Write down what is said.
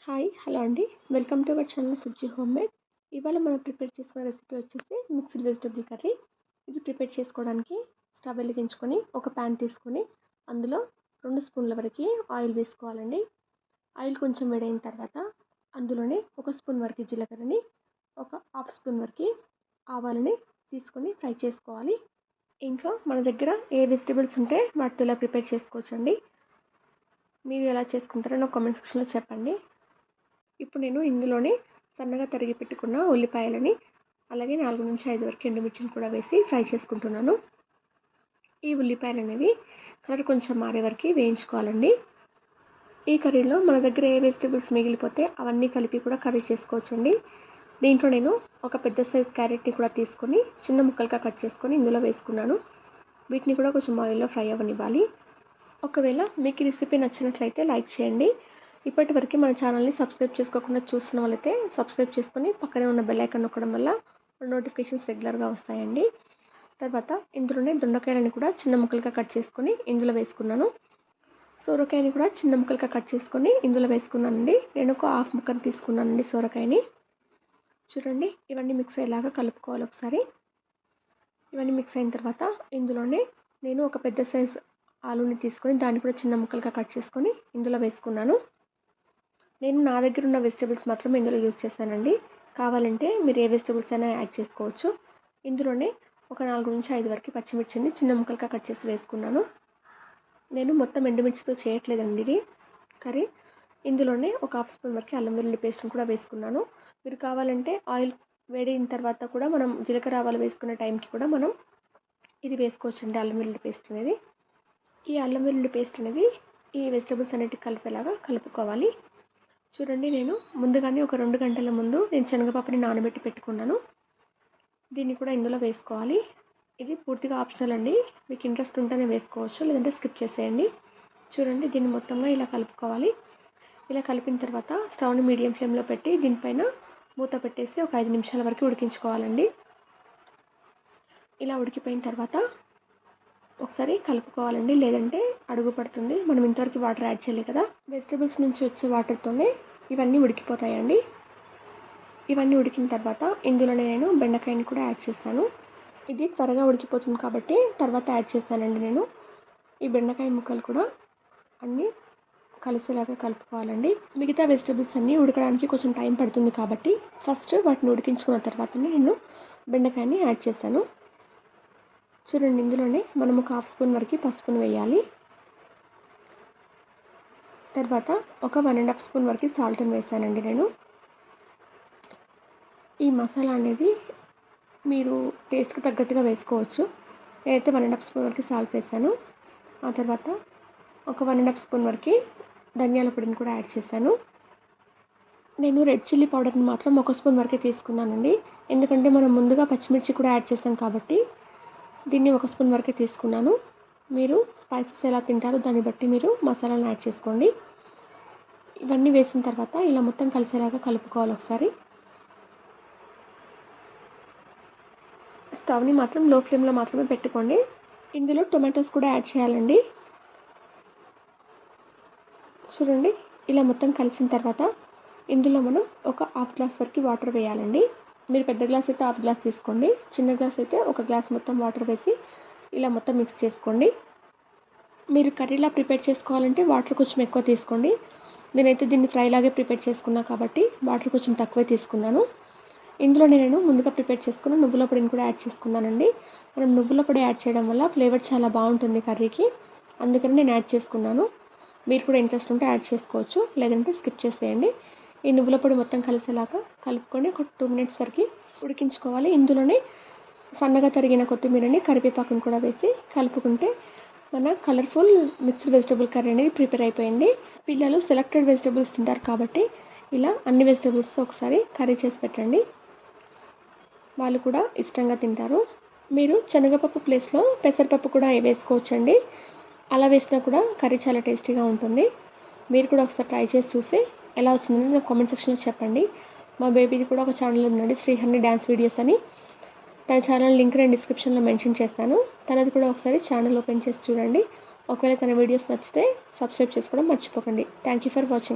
Hi hello అండి. Welcome to our channel Sujji home made. ఇవాళ మనం ప్రిపేర్ చేసుకున్న రెసిపీ వచ్చేసి మిక్స్డ్ వెజిటబుల్ కర్రీ. ఇది ప్రిపేర్ చేసుకోవడానికి స్టవ్ వెలిగించుకొని ఒక ప్యాన్ తీసుకొని అందులో 2 స్పూన్ల వరకు ఆయిల్ వేసుకోవాలండి. ఆయిల్ కొంచెం వేడైన తర్వాత అందులోనే 1 స్పూన్ వరకు జీలకర్రని, ఒక హాఫ్ స్పూన్ వరకు ఆవాలని తీసుకొని ఫ్రై చేసుకోవాలి. ఇంట్లో మన దగ్గర ఏ వెజిటబుల్స్ ఉంటే వాటితో ఇలా ప్రిపేర్ చేసుకోవచ్చండి. మీరు ఎలా చేసుకుంటారో నాకు కామెంట్ సెక్షన్లో చెప్పండి. ఇప్పుడు నేను ఇందులోనే సన్నగా తరిగి పెట్టుకున్న ఉల్లిపాయలని, అలాగే 4-5 వరకు ఎండుమిర్చిని కూడా వేసి ఫ్రై చేసుకుంటున్నాను. ఈ ఉల్లిపాయలు అనేవి కలర్ కొంచెం మారే వరకు వేయించుకోవాలండి. ఈ కర్రీలో మన దగ్గర ఏ వెజిటబుల్స్ మిగిలిపోతే అవన్నీ కలిపి కూడా కర్రీ చేసుకోవచ్చండి. దీంట్లో నేను ఒక పెద్ద సైజ్ క్యారెట్ని కూడా తీసుకొని చిన్న ముక్కలుగా కట్ చేసుకొని ఇందులో వేసుకున్నాను. వీటిని కూడా కొంచెం ఆయిల్లో ఫ్రై అవ్వనివ్వాలి. ఒకవేళ మీకు ఈ రెసిపీ నచ్చినట్లయితే లైక్ చేయండి. ఇప్పటి వరకు మన ఛానల్ని సబ్స్క్రైబ్ చేసుకోకుండా చూస్తున్న వాళ్ళైతే సబ్స్క్రైబ్ చేసుకొని పక్కనే ఉన్న బెల్ ఐకాన్ నొక్కడం వల్ల నోటిఫికేషన్స్ రెగ్యులర్గా వస్తాయండి. తర్వాత ఇందులోనే దొండకాయలని కూడా చిన్న ముక్కలుగా కట్ చేసుకొని ఇందులో వేసుకున్నాను. సొరకాయని కూడా చిన్న ముక్కలుగా కట్ చేసుకొని ఇందులో వేసుకున్నానండి. నేను ఒక హాఫ్ ముక్కను తీసుకున్నానండి సొరకాయని. చూడండి, ఇవన్నీ మిక్స్ అయ్యేలాగా కలుపుకోవాలి ఒకసారి. ఇవన్నీ మిక్స్ అయిన తర్వాత ఇందులోనే నేను ఒక పెద్ద సైజ్ ఆలూని తీసుకొని దాన్ని కూడా చిన్న ముక్కలుగా కట్ చేసుకొని ఇందులో వేసుకున్నాను. నేను నా దగ్గర ఉన్న వెజిటబుల్స్ మాత్రం ఇందులో యూజ్ చేశానండి. కావాలంటే మీరు ఏ వెజిటబుల్స్ అయినా యాడ్ చేసుకోవచ్చు. ఇందులోనే ఒక 4-5 వరకు పచ్చిమిర్చిని చిన్న ముక్కలుగా కట్ చేసి వేసుకున్నాను. నేను మొత్తం ఎండుమిర్చితో చేయట్లేదండి ఇది కర్రీ. ఇందులోనే ఒక హాఫ్ స్పూన్ వరకు అల్లం వెల్లుల్లి పేస్ట్ని కూడా వేసుకున్నాను. మీరు కావాలంటే ఆయిల్ వేడిన తర్వాత కూడా మనం జీలకర్ర ఆవాలు వేసుకునే టైంకి కూడా మనం ఇది వేసుకోవచ్చండి, అల్లం వెల్లుల్లి పేస్ట్ అనేది. ఈ అల్లం వెల్లుల్లి పేస్ట్ అనేది ఈ వెజిటబుల్స్ అన్నిటికి కలిపేలాగా కలుపుకోవాలి. చూడండి, నేను ముందుగానే ఒక 2 గంటల ముందు నేను శనగపప్పుని నానబెట్టి పెట్టుకున్నాను. దీన్ని కూడా ఇందులో వేసుకోవాలి. ఇది పూర్తిగా ఆప్షనల్ అండి. మీకు ఇంట్రెస్ట్ ఉంటేనే వేసుకోవచ్చు, లేదంటే స్కిప్ చేసేయండి. చూడండి, దీన్ని మొత్తంగా ఇలా కలుపుకోవాలి. ఇలా కలిపిన తర్వాత స్టవ్ని మీడియం ఫ్లేమ్లో పెట్టి దీనిపైన మూత పెట్టేసి ఒక 5 నిమిషాల వరకు ఉడికించుకోవాలండి. ఇలా ఉడికిపోయిన తర్వాత ఒకసారి కలుపుకోవాలండి, లేదంటే అడుగు పడుతుంది. మనం ఇంతవరకు వాటర్ యాడ్ చేయలేదు కదా. వెజిటబుల్స్ నుంచి వచ్చే వాటర్తోనే ఇవన్నీ ఉడికిపోతాయండి. ఇవన్నీ ఉడికిన తర్వాత ఇందులోనే నేను బెండకాయని కూడా యాడ్ చేశాను. ఇది త్వరగా ఉడికిపోతుంది కాబట్టి తర్వాత యాడ్ చేశానండి నేను. ఈ బెండకాయ ముక్కలు కూడా అన్నీ కలిసేలాగా కలుపుకోవాలండి. మిగతా వెజిటబుల్స్ అన్నీ ఉడకడానికి కొంచెం టైం పడుతుంది కాబట్టి ఫస్ట్ వాటిని ఉడికించుకున్న తర్వాతనే నేను బెండకాయని యాడ్ చేశాను. చూడండి, ఇందులోనే మనం ఒక హాఫ్ స్పూన్ వరకు పసుపును వేయాలి. తర్వాత ఒక 1.5 స్పూన్ వరకు సాల్ట్ని వేసానండి నేను. ఈ మసాలా అనేది మీరు టేస్ట్కి తగ్గట్టుగా వేసుకోవచ్చు. నేనైతే 1.5 స్పూన్ వరకు సాల్ట్ వేసాను. ఆ తర్వాత ఒక 1.5 స్పూన్ వరకు ధనియాల పొడిని కూడా యాడ్ చేశాను. నేను రెడ్ చిల్లీ పౌడర్ని మాత్రం 1 స్పూన్ వరకే తీసుకున్నానండి. ఎందుకంటే మనం ముందుగా పచ్చిమిర్చి కూడా యాడ్ చేసాం కాబట్టి దీన్ని 1 స్పూన్ వరకే తీసుకున్నాను. మీరు స్పైసెస్ ఎలా తింటారో దాన్ని బట్టి మీరు మసాలాను యాడ్ చేసుకోండి. ఇవన్నీ వేసిన తర్వాత ఇలా మొత్తం కలిసేలాగా కలుపుకోవాలి ఒకసారి. స్టవ్ని మాత్రం లో ఫ్లేమ్లో మాత్రమే పెట్టుకోండి. ఇందులో టొమాటోస్ కూడా యాడ్ చేయాలండి. చూడండి, ఇలా మొత్తం కలిసిన తర్వాత ఇందులో మనం ఒక హాఫ్ గ్లాస్ వరకు వాటర్ వేయాలండి. మీరు పెద్ద గ్లాస్ అయితే హాఫ్ గ్లాస్ తీసుకోండి, చిన్న గ్లాస్ అయితే ఒక గ్లాస్ మొత్తం వాటర్ వేసి ఇలా మొత్తం మిక్స్ చేసుకోండి. మీరు కర్రీలా ప్రిపేర్ చేసుకోవాలంటే వాటర్ కొంచెం ఎక్కువ తీసుకోండి. నేనైతే దీన్ని ఫ్రైలాగే ప్రిపేర్ చేసుకున్నా కాబట్టి వాటర్ కొంచెం తక్కువే తీసుకున్నాను. ఇందులో నేను ముందుగా ప్రిపేర్ చేసుకున్న నువ్వుల పొడిని కూడా యాడ్ చేసుకున్నానండి. మనం నువ్వుల పొడి యాడ్ చేయడం వల్ల ఫ్లేవర్ చాలా బాగుంటుంది కర్రీకి, అందుకని నేను యాడ్ చేసుకున్నాను. మీరు కూడా ఇంట్రెస్ట్ ఉంటే యాడ్ చేసుకోవచ్చు, లేదంటే స్కిప్ చేసేయండి. ఈ నువ్వుల పొడి మొత్తం కలిసేలాగా కలుపుకొని ఒక 2 మినిట్స్ వరకు ఉడికించుకోవాలి. ఇందులోనే సన్నగా తరిగిన కొత్తిమీరని, కరివేపాకుని కూడా వేసి కలుపుకుంటే మన కలర్ఫుల్ మిక్స్డ్ వెజిటబుల్ కర్రీ అనేది ప్రిపేర్ అయిపోయింది. పిల్లలు సెలెక్టెడ్ వెజిటబుల్స్ తింటారు కాబట్టి ఇలా అన్ని వెజిటబుల్స్ ఒకసారి కర్రీ చేసి పెట్టండి, వాళ్ళు కూడా ఇష్టంగా తింటారు. మీరు శనగపప్పు ప్లేస్లో పెసరపప్పు కూడా వేసుకోవచ్చండి. అలా వేసినా కూడా కర్రీ చాలా టేస్టీగా ఉంటుంది. మీరు కూడా ఒకసారి ట్రై చేసి చూసి ఎలా వచ్చిందని నాకు కామెంట్ సెక్షన్లో చెప్పండి. మా బేబీది కూడా ఒక ఛానల్ ఉందండి, శ్రీహర్ని డ్యాన్స్ వీడియోస్ అని. తన ఛానల్ లింక్ నేను డిస్క్రిప్షన్లో మెన్షన్ చేస్తాను. తనది కూడా ఒకసారి ఛానల్ ఓపెన్ చేసి చూడండి. ఒకవేళ తన వీడియోస్ నచ్చితే సబ్స్క్రైబ్ చేసుకోవడం మర్చిపోకండి. Thank you for watching.